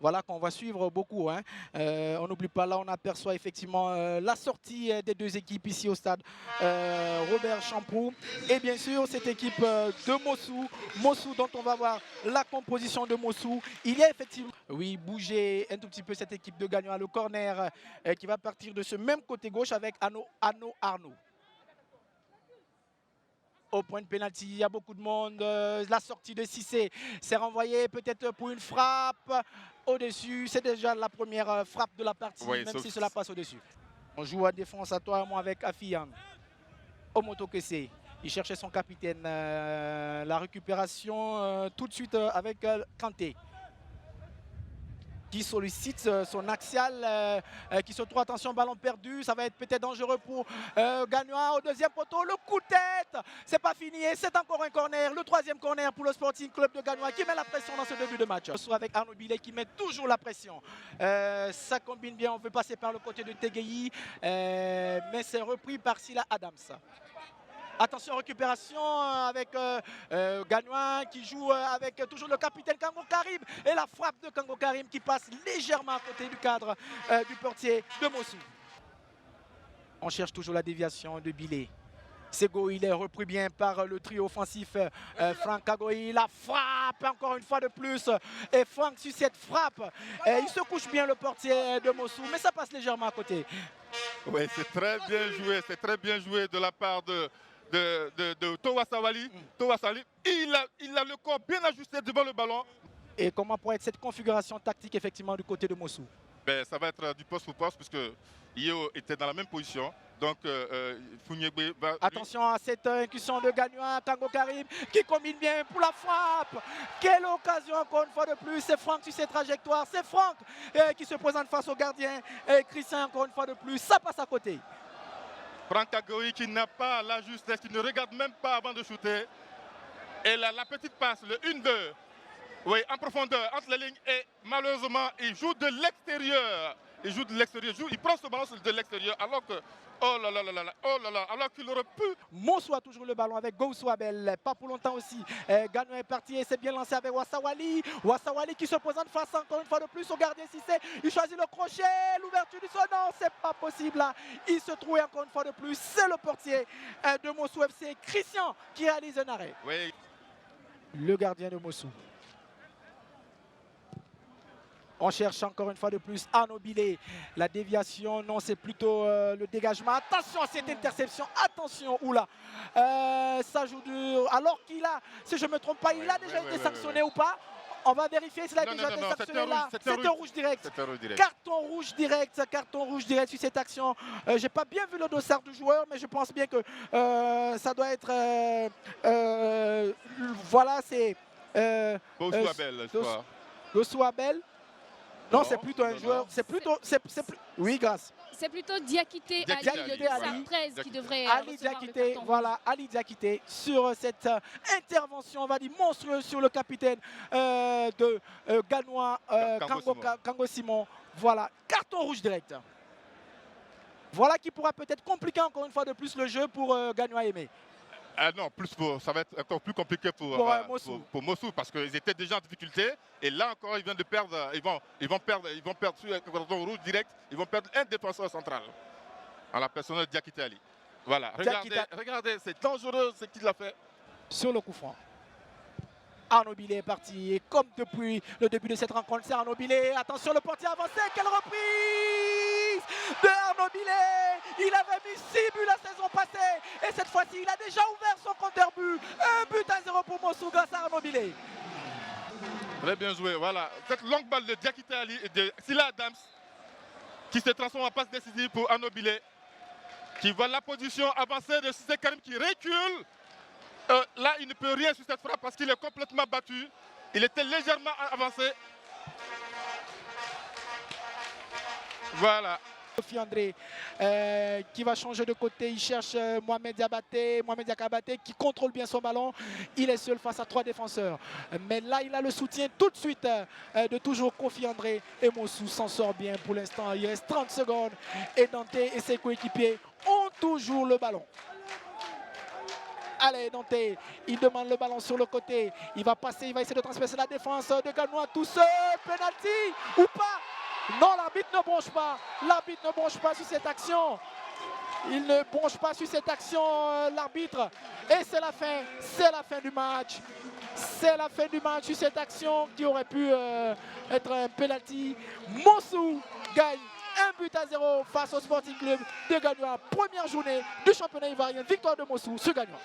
voilà, qu'on va suivre beaucoup. Hein. On n'oublie pas, là, on aperçoit effectivement la sortie des deux équipes ici au stade Robert Champoux. Et bien sûr, cette équipe de Mossou. Mossou dont on va voir la composition de Mossou. Il y a effectivement, oui, bouger un tout petit peu cette équipe de Gagnois. Le corner qui va partir de ce même côté gauche avec Arnaud. Au point de pénalty, il y a beaucoup de monde. La sortie de Cissé, c'est renvoyé peut-être pour une frappe au-dessus. C'est déjà la première frappe de la partie, oui, même si cela passe au-dessus. On joue à défense à toi et moi avec Afiyan. Omoto Kessé, il cherchait son capitaine. La récupération tout de suite avec Kanté, qui sollicite son axial, qui se trouve, attention, ballon perdu, ça va être peut-être dangereux pour Gagnois au deuxième poteau, le coup de tête, c'est pas fini et c'est encore un corner, le troisième corner pour le Sporting Club de Gagnois qui met la pression dans ce début de match. Avec Arnaud Billet qui met toujours la pression, ça combine bien, on veut passer par le côté de Tegueyi, mais c'est repris par Sila Adams. Attention, récupération avec Gagnois qui joue avec toujours le capitaine Kango Karim. Et la frappe de Kango Karim qui passe légèrement à côté du cadre du portier de Mossou. On cherche toujours la déviation de Billet. Sego, il est repris bien par le trio offensif Franck Kagoï. La frappe encore une fois de plus. Et Franck, sur cette frappe, il se couche bien le portier de Mossou. Mais ça passe légèrement à côté. Oui, c'est très bien joué. C'est très bien joué de la part de Towa Sawali. Il a le corps bien ajusté devant le ballon. Et comment pourrait être cette configuration tactique effectivement du côté de Mossou? Ben, ça va être du poste pour poste puisque Io était dans la même position. Donc Founiegbe va... Attention à cette incursion de Gagnois, Kango Karim qui combine bien pour la frappe. Quelle occasion encore une fois de plus. C'est Franck sur ses trajectoires. C'est Franck qui se présente face au gardien. Et Christian encore une fois de plus. Ça passe à côté. Franck Kagoï qui n'a pas la justesse, qui ne regarde même pas avant de shooter. Et la petite passe, le 1-2, oui, en profondeur, entre les lignes. Et malheureusement, il joue de l'extérieur. Il prend ce ballon de l'extérieur alors que, oh là là là là, oh là là, alors qu'il aurait pu. Mossou a toujours le ballon avec Goussou Abel, pas pour longtemps aussi. Gagnois est parti et c'est bien lancé avec Wassawali. Wassawali qui se présente face encore une fois de plus au gardien Cissé. Il choisit le crochet, l'ouverture du sol. Non, c'est pas possible là. Il se trouve encore une fois de plus. C'est le portier de Mossou FC, Christian, qui réalise un arrêt. Oui. Le gardien de Mossou. On cherche encore une fois de plus Arnaud Billet. La déviation, non, c'est plutôt le dégagement. Attention à cette interception. Attention, oula. Ça joue dur. Alors qu'il a, si je ne me trompe pas, il a déjà été sanctionné ou pas. On va vérifier s'il a déjà été sanctionné là. C'est un rouge direct. Carton rouge direct sur cette action. Je n'ai pas bien vu le dossard du joueur, mais je pense bien que ça doit être... voilà, c'est... Goussou Abel, je crois. Goussou Abel. Non, c'est plutôt un joueur. C'est plutôt. Oui, grâce. C'est plutôt Diakité Ali 13 qui devrait. Ali Diakité, voilà, Ali Diakité sur cette intervention, on va dire monstrueuse sur le capitaine de Gagnois, Kango Simon. Voilà, carton rouge direct. Voilà qui pourra peut-être compliquer encore une fois de plus le jeu pour Gagnois Aimé. Ah non, ça va être encore plus compliqué pour Mossou parce qu'ils étaient déjà en difficulté. Et là encore, ils viennent de perdre, ils vont perdre sur un carton rouge direct. Ils vont perdre un défenseur central en la personne de Diakité Ali. Voilà, regardez, c'est dangereux ce qu'il a fait. Sur le coup franc. Arnaud Billet est parti. Et comme depuis le début de cette rencontre, c'est Arnaud Billet. Attention, le portier avancé. Quelle reprise de Arnaud Billet. Il avait mis 6 buts la saison passée. Et cette fois-ci, il a déjà ouvert son compteur but. 1-0 pour Mossou grâce à Arnaud Billet. Très bien joué. Voilà. Cette longue balle de Diakité Ali et de Sila Adams qui se transforme en passe décisive pour Arnaud Billet. Qui voit la position avancée de Cissé Karim qui recule. Là, il ne peut rien sur cette frappe parce qu'il est complètement battu. Il était légèrement avancé. Voilà. Sophie André qui va changer de côté, il cherche Mohamed Diakhabaté qui contrôle bien son ballon. Il est seul face à 3 défenseurs. Mais là, il a le soutien tout de suite de toujours Kofi André. Et Mossou s'en sort bien pour l'instant. Il reste 30 secondes et Dante et ses coéquipiers ont toujours le ballon. Allez, Nantais, il demande le ballon sur le côté. Il va passer, il va essayer de transpercer la défense de Gagnois tout seul. Penalty ou pas? Non, l'arbitre ne bronche pas. L'arbitre ne bronche pas sur cette action. Il ne bronche pas sur cette action, l'arbitre. Et c'est la fin du match. C'est la fin du match sur cette action qui aurait pu être un penalty. Montsou gagne 1-0 face au Sporting Club de Gagnois. Première journée du championnat ivoirien. Victoire de Montsou sur Gagnois.